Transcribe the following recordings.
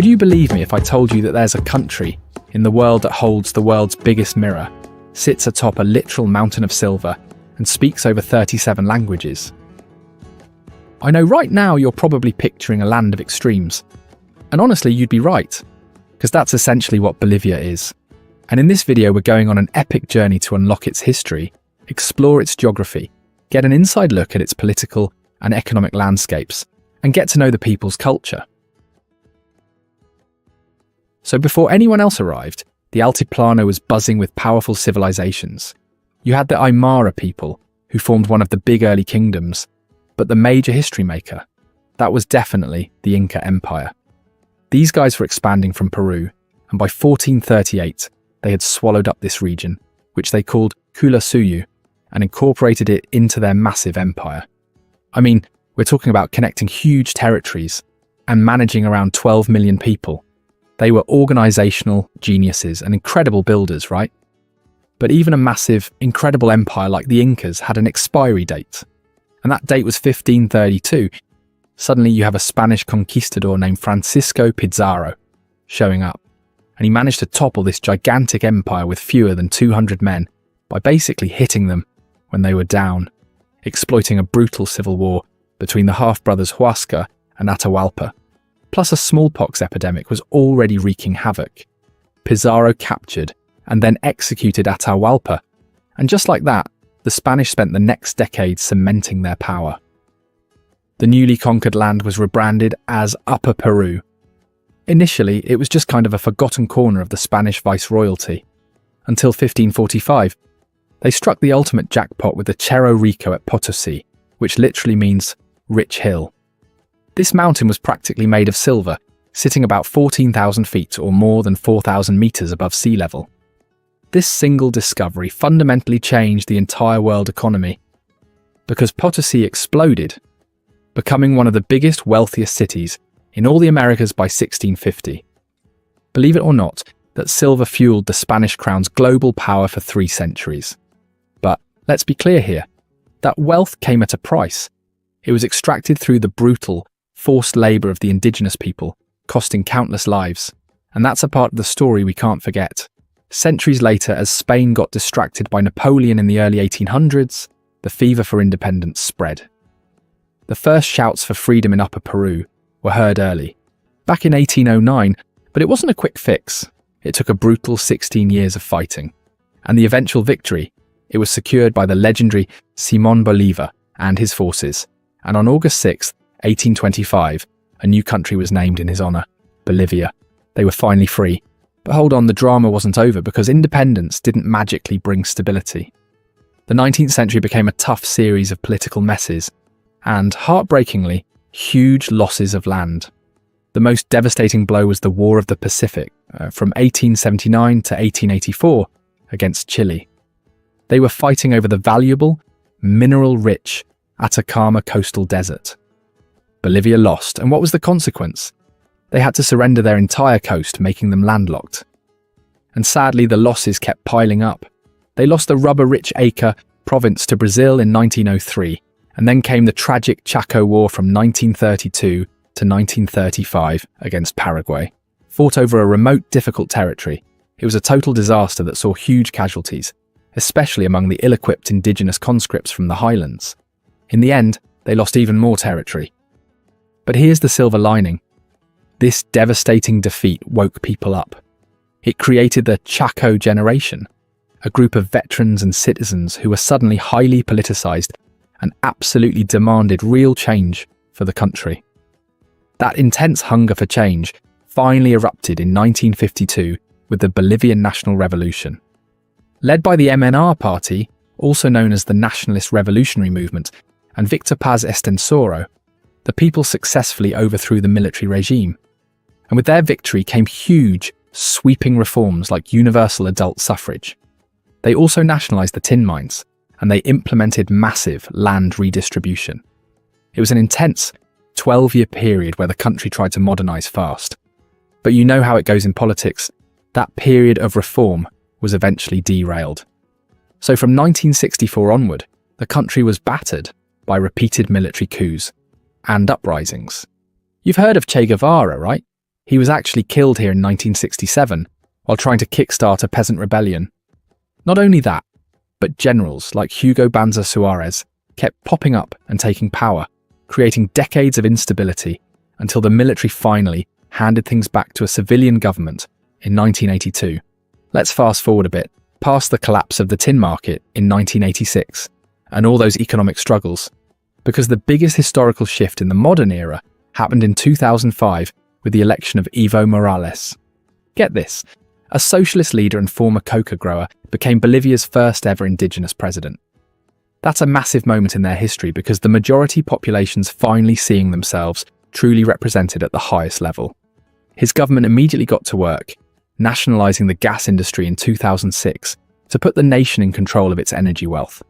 Would you believe me if I told you that there's a country in the world that holds the world's biggest mirror, sits atop a literal mountain of silver, and speaks over 37 languages? I know right now you're probably picturing a land of extremes. And honestly, you'd be right, because that's essentially what Bolivia is. And in this video, we're going on an epic journey to unlock its history, explore its geography, get an inside look at its political and economic landscapes, and get to know the people's culture. So before anyone else arrived, the Altiplano was buzzing with powerful civilizations. You had the Aymara people, who formed one of the big early kingdoms, but the major history maker, that was definitely the Inca Empire. These guys were expanding from Peru, and by 1438, they had swallowed up this region, which they called Kulasuyu, and incorporated it into their massive empire. I mean, we're talking about connecting huge territories and managing around 12 million people. They were organizational geniuses and incredible builders, right? But even a massive, incredible empire like the Incas had an expiry date. And that date was 1532. Suddenly you have a Spanish conquistador named Francisco Pizarro showing up. And he managed to topple this gigantic empire with fewer than 200 men by basically hitting them when they were down, exploiting a brutal civil war between the half-brothers Huasca and Atahualpa. Plus a smallpox epidemic was already wreaking havoc. Pizarro captured and then executed Atahualpa, and just like that, the Spanish spent the next decade cementing their power. The newly conquered land was rebranded as Upper Peru. Initially, it was just kind of a forgotten corner of the Spanish viceroyalty. Until 1545, they struck the ultimate jackpot with the Cerro Rico at Potosi, which literally means rich hill. This mountain was practically made of silver, sitting about 14,000 feet or more than 4,000 meters above sea level. This single discovery fundamentally changed the entire world economy, because Potosi exploded, becoming one of the biggest, wealthiest cities in all the Americas by 1650. Believe it or not, that silver fueled the Spanish crown's global power for 3 centuries. But let's be clear here, that wealth came at a price. It was extracted through the brutal, forced labour of the indigenous people, costing countless lives. And that's a part of the story we can't forget. Centuries later, as Spain got distracted by Napoleon in the early 1800s, the fever for independence spread. The first shouts for freedom in Upper Peru were heard early, back in 1809, but it wasn't a quick fix. It took a brutal 16 years of fighting. And the eventual victory, it was secured by the legendary Simón Bolívar and his forces. And on August 6, 1825, a new country was named in his honour, Bolivia. They were finally free. But hold on, the drama wasn't over, because independence didn't magically bring stability. The 19th century became a tough series of political messes, and, heartbreakingly, huge losses of land. The most devastating blow was the War of the Pacific, from 1879 to 1884, against Chile. They were fighting over the valuable, mineral-rich Atacama coastal desert. Bolivia lost, and what was the consequence? They had to surrender their entire coast, making them landlocked. And sadly, the losses kept piling up. They lost the rubber-rich Acre province to Brazil in 1903, and then came the tragic Chaco War from 1932 to 1935 against Paraguay. Fought over a remote, difficult territory, it was a total disaster that saw huge casualties, especially among the ill-equipped indigenous conscripts from the highlands. In the end, they lost even more territory. But here's the silver lining. This devastating defeat woke people up. It created the Chaco generation, a group of veterans and citizens who were suddenly highly politicized and absolutely demanded real change for the country. That intense hunger for change finally erupted in 1952 with the Bolivian National Revolution. Led by the MNR party, also known as the Nationalist Revolutionary Movement, and Victor Paz Estensoro, the people successfully overthrew the military regime. And with their victory came huge, sweeping reforms like universal adult suffrage. They also nationalized the tin mines, and they implemented massive land redistribution. It was an intense 12-year period where the country tried to modernize fast. But you know how it goes in politics. That period of reform was eventually derailed. So from 1964 onward, the country was battered by repeated military coups and uprisings. You've heard of Che Guevara, right? He was actually killed here in 1967 while trying to kickstart a peasant rebellion. Not only that, but generals like Hugo Banzer Suarez kept popping up and taking power, creating decades of instability until the military finally handed things back to a civilian government in 1982. Let's fast forward a bit, past the collapse of the tin market in 1986 and all those economic struggles, because the biggest historical shift in the modern era happened in 2005 with the election of Evo Morales. Get this, a socialist leader and former coca grower became Bolivia's first ever indigenous president. That's a massive moment in their history because the majority population's finally seeing themselves truly represented at the highest level. His government immediately got to work, nationalising the gas industry in 2006 to put the nation in control of its energy wealth.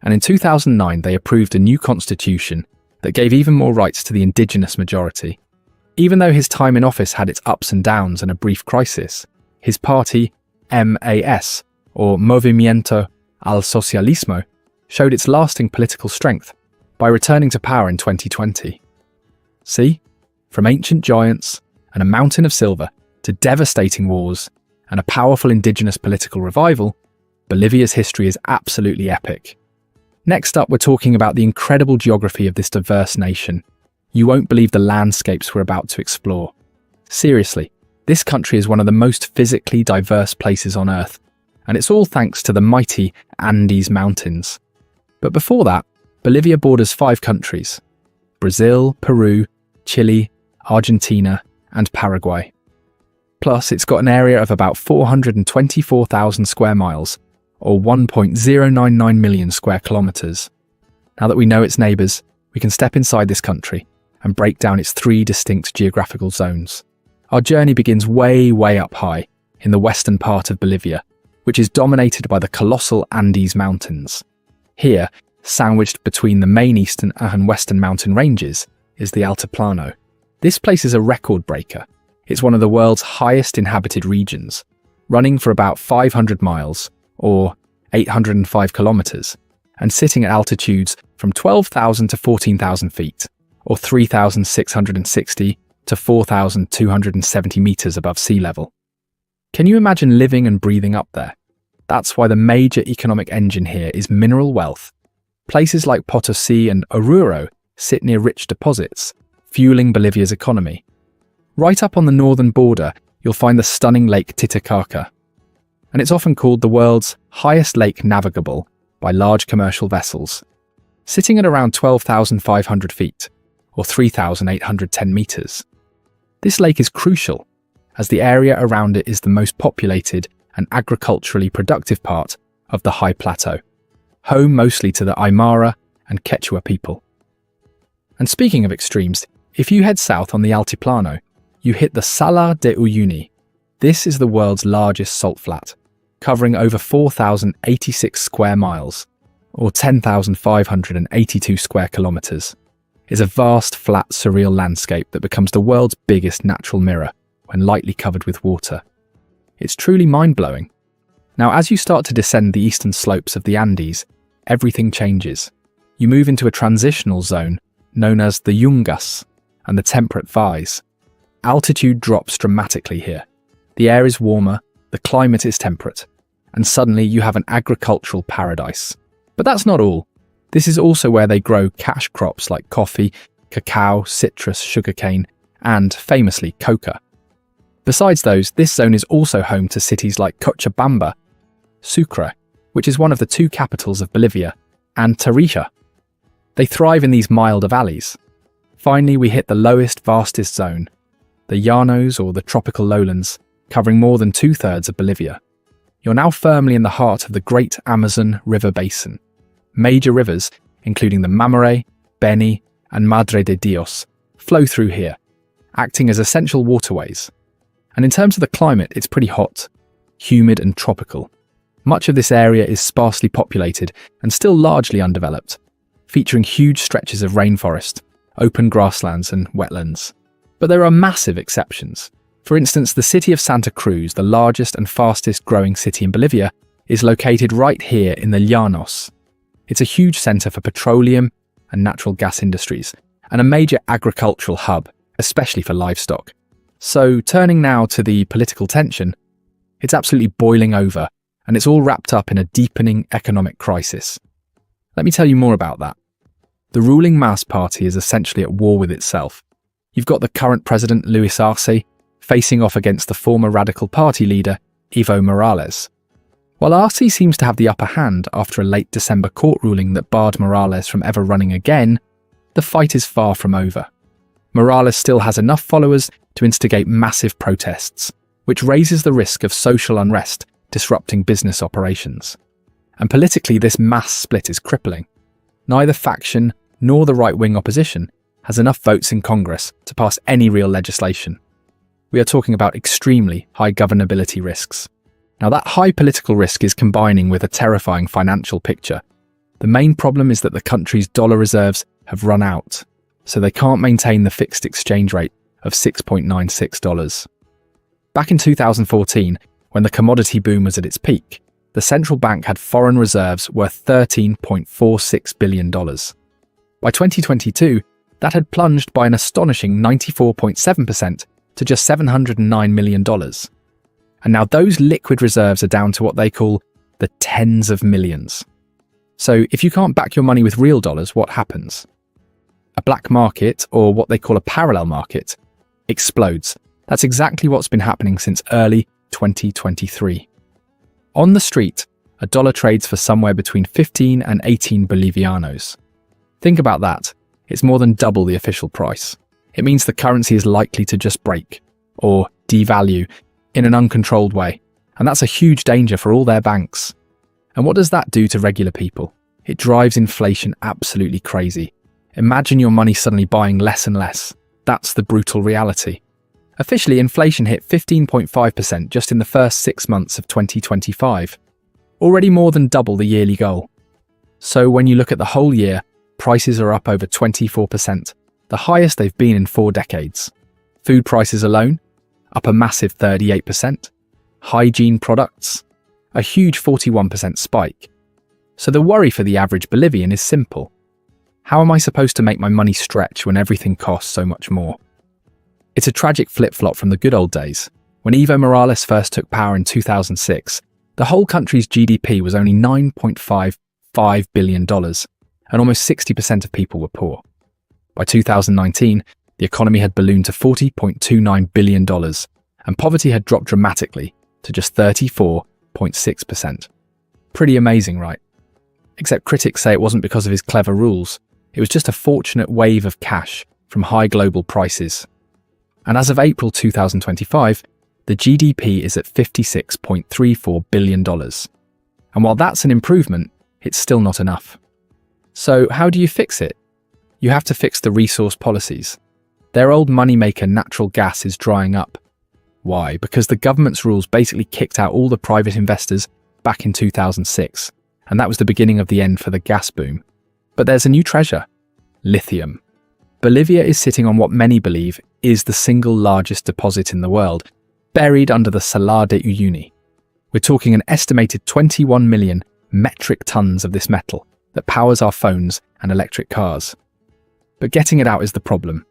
And in 2009, they approved a new constitution that gave even more rights to the indigenous majority. Even though his time in office had its ups and downs and a brief crisis, his party, MAS, or Movimiento al Socialismo, showed its lasting political strength by returning to power in 2020. See? From ancient giants and a mountain of silver to devastating wars and a powerful indigenous political revival, Bolivia's history is absolutely epic. Next up, we're talking about the incredible geography of this diverse nation. You won't believe the landscapes we're about to explore. Seriously, this country is one of the most physically diverse places on Earth, and it's all thanks to the mighty Andes Mountains. But before that, Bolivia borders 5 countries: Brazil, Peru, Chile, Argentina, and Paraguay. Plus, it's got an area of about 424,000 square miles, or 1.099 million square kilometers. Now that we know its neighbors, we can step inside this country and break down its 3 distinct geographical zones. Our journey begins way up high in the western part of Bolivia, which is dominated by the colossal Andes Mountains. Here, sandwiched between the main eastern and western mountain ranges, is the Altiplano. This place is a record breaker. It's one of the world's highest inhabited regions, running for about 500 miles, or 805 kilometers, and sitting at altitudes from 12,000 to 14,000 feet, or 3,660 to 4,270 meters above sea level. Can you imagine living and breathing up there? That's why the major economic engine here is mineral wealth. Places like Potosí and Oruro sit near rich deposits, fueling Bolivia's economy. Right up on the northern border, you'll find the stunning Lake Titicaca, and it's often called the world's highest lake navigable by large commercial vessels. Sitting at around 12,500 feet, or 3,810 meters. This lake is crucial, as the area around it is the most populated and agriculturally productive part of the high plateau, home mostly to the Aymara and Quechua people. And speaking of extremes, if you head south on the Altiplano, you hit the Salar de Uyuni. This is the world's largest salt flat, covering over 4,086 square miles, or 10,582 square kilometers. It's a vast, flat, surreal landscape that becomes the world's biggest natural mirror when lightly covered with water. It's truly mind-blowing. Now, as you start to descend the eastern slopes of the Andes, everything changes. You move into a transitional zone known as the Yungas and the temperate Vaz. Altitude drops dramatically here. The air is warmer, the climate is temperate, and suddenly you have an agricultural paradise. But that's not all. This is also where they grow cash crops like coffee, cacao, citrus, sugarcane, and, famously, coca. Besides those, this zone is also home to cities like Cochabamba, Sucre, which is one of the 2 capitals of Bolivia, and Tarija. They thrive in these milder valleys. Finally, we hit the lowest, vastest zone, the Llanos, or the tropical lowlands, covering more than 2/3 of Bolivia. You're now firmly in the heart of the Great Amazon River Basin. Major rivers, including the Mamoré, Beni, and Madre de Dios, flow through here, acting as essential waterways. And in terms of the climate, it's pretty hot, humid and tropical. Much of this area is sparsely populated and still largely undeveloped, featuring huge stretches of rainforest, open grasslands and wetlands. But there are massive exceptions. For instance, the city of Santa Cruz, the largest and fastest growing city in Bolivia, is located right here in the Llanos. It's a huge centre for petroleum and natural gas industries, and a major agricultural hub, especially for livestock. So turning now to the political tension, it's absolutely boiling over, and it's all wrapped up in a deepening economic crisis. Let me tell you more about that. The ruling Mas party is essentially at war with itself. You've got the current president, Luis Arce, facing off against the former radical party leader, Evo Morales. While Arce seems to have the upper hand after a late December court ruling that barred Morales from ever running again, the fight is far from over. Morales still has enough followers to instigate massive protests, which raises the risk of social unrest disrupting business operations. And politically, this mass split is crippling. Neither faction nor the right-wing opposition has enough votes in Congress to pass any real legislation. We are talking about extremely high governability risks. Now, that high political risk is combining with a terrifying financial picture. The main problem is that the country's dollar reserves have run out, so they can't maintain the fixed exchange rate of $6.96. Back in 2014, when the commodity boom was at its peak, the central bank had foreign reserves worth $13.46 billion. By 2022, that had plunged by an astonishing 94.7% to just $709 million. And now those liquid reserves are down to what they call the tens of millions. So if you can't back your money with real dollars, what happens? A black market, or what they call a parallel market, explodes. That's exactly what's been happening since early 2023. On the street, a dollar trades for somewhere between 15 and 18 Bolivianos. Think about that. It's more than double the official price. It means the currency is likely to just break, or devalue, in an uncontrolled way. And that's a huge danger for all their banks. And what does that do to regular people? It drives inflation absolutely crazy. Imagine your money suddenly buying less and less. That's the brutal reality. Officially, inflation hit 15.5% just in the first 6 months of 2025, already more than double the yearly goal. So when you look at the whole year, prices are up over 24%, the highest they've been in 4 decades. Food prices alone, up a massive 38%. Hygiene products, a huge 41% spike. So the worry for the average Bolivian is simple. How am I supposed to make my money stretch when everything costs so much more? It's a tragic flip-flop from the good old days. When Evo Morales first took power in 2006, the whole country's GDP was only $9.55 billion, and almost 60% of people were poor. By 2019, the economy had ballooned to $40.29 billion, and poverty had dropped dramatically to just 34.6%. Pretty amazing, right? Except critics say it wasn't because of his clever rules. It was just a fortunate wave of cash from high global prices. And as of April 2025, the GDP is at $56.34 billion. And while that's an improvement, it's still not enough. So how do you fix it? You have to fix the resource policies. Their old moneymaker natural gas is drying up. Why? Because the government's rules basically kicked out all the private investors back in 2006, and that was the beginning of the end for the gas boom. But there's a new treasure: lithium. Bolivia is sitting on what many believe is the single largest deposit in the world, buried under the Salar de Uyuni. We're talking an estimated 21 million metric tons of this metal that powers our phones and electric cars. But getting it out is the problem.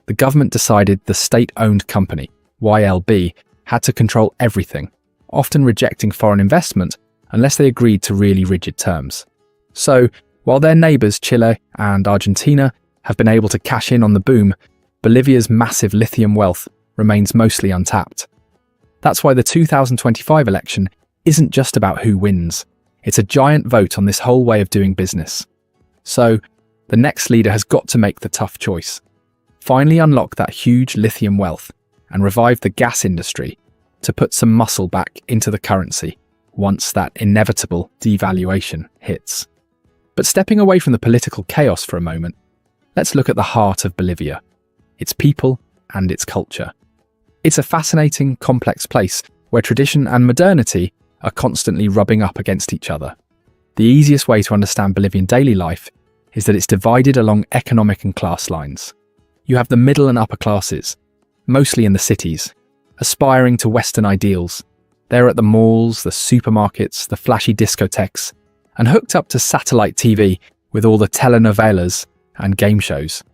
The government decided the state-owned company, YLB, had to control everything, often rejecting foreign investment unless they agreed to really rigid terms. So, while their neighbours Chile and Argentina have been able to cash in on the boom, Bolivia's massive lithium wealth remains mostly untapped. That's why the 2025 election isn't just about who wins. It's a giant vote on this whole way of doing business. So, the next leader has got to make the tough choice. Finally unlock that huge lithium wealth and revive the gas industry to put some muscle back into the currency once that inevitable devaluation hits. But stepping away from the political chaos for a moment, let's look at the heart of Bolivia, its people and its culture. It's a fascinating, complex place where tradition and modernity are constantly rubbing up against each other. The easiest way to understand Bolivian daily life is that it's divided along economic and class lines. You have the middle and upper classes, mostly in the cities, aspiring to Western ideals. They're at the malls, the supermarkets, the flashy discotheques, and hooked up to satellite TV with all the telenovelas and game shows.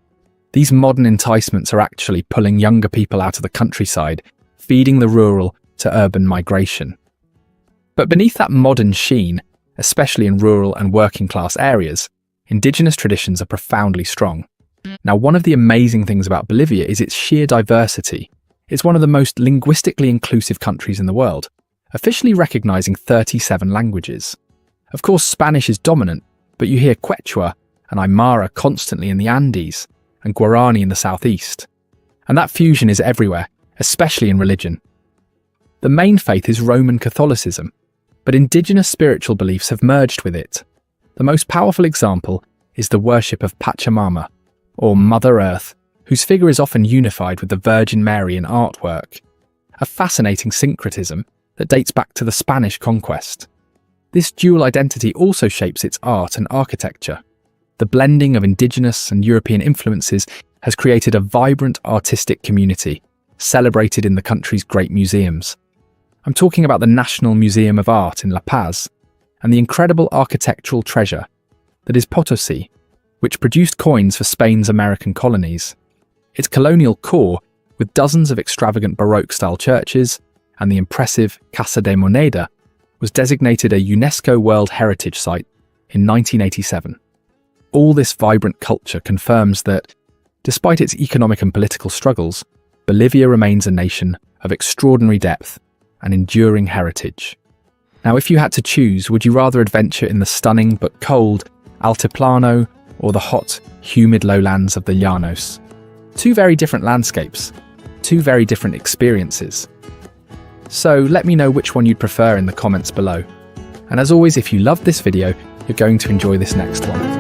These modern enticements are actually pulling younger people out of the countryside, feeding the rural to urban migration. But beneath that modern sheen, especially in rural and working class areas, indigenous traditions are profoundly strong. Now, one of the amazing things about Bolivia is its sheer diversity. It's one of the most linguistically inclusive countries in the world, officially recognizing 37 languages. Of course, Spanish is dominant, but you hear Quechua and Aymara constantly in the Andes, and Guarani in the southeast. And that fusion is everywhere, especially in religion. The main faith is Roman Catholicism, but indigenous spiritual beliefs have merged with it. The most powerful example is the worship of Pachamama, or Mother Earth, whose figure is often unified with the Virgin Mary in artwork, a fascinating syncretism that dates back to the Spanish conquest. This dual identity also shapes its art and architecture. The blending of indigenous and European influences has created a vibrant artistic community, celebrated in the country's great museums. I'm talking about the National Museum of Art in La Paz, and the incredible architectural treasure that is Potosi, which produced coins for Spain's American colonies. Its colonial core, with dozens of extravagant Baroque-style churches and the impressive Casa de Moneda, was designated a UNESCO World Heritage Site in 1987. All this vibrant culture confirms that, despite its economic and political struggles, Bolivia remains a nation of extraordinary depth and enduring heritage. Now, if you had to choose, would you rather adventure in the stunning but cold Altiplano or the hot, humid lowlands of the Llanos? Two very different landscapes, two very different experiences. So let me know which one you'd prefer in the comments below. And as always, if you loved this video, you're going to enjoy this next one.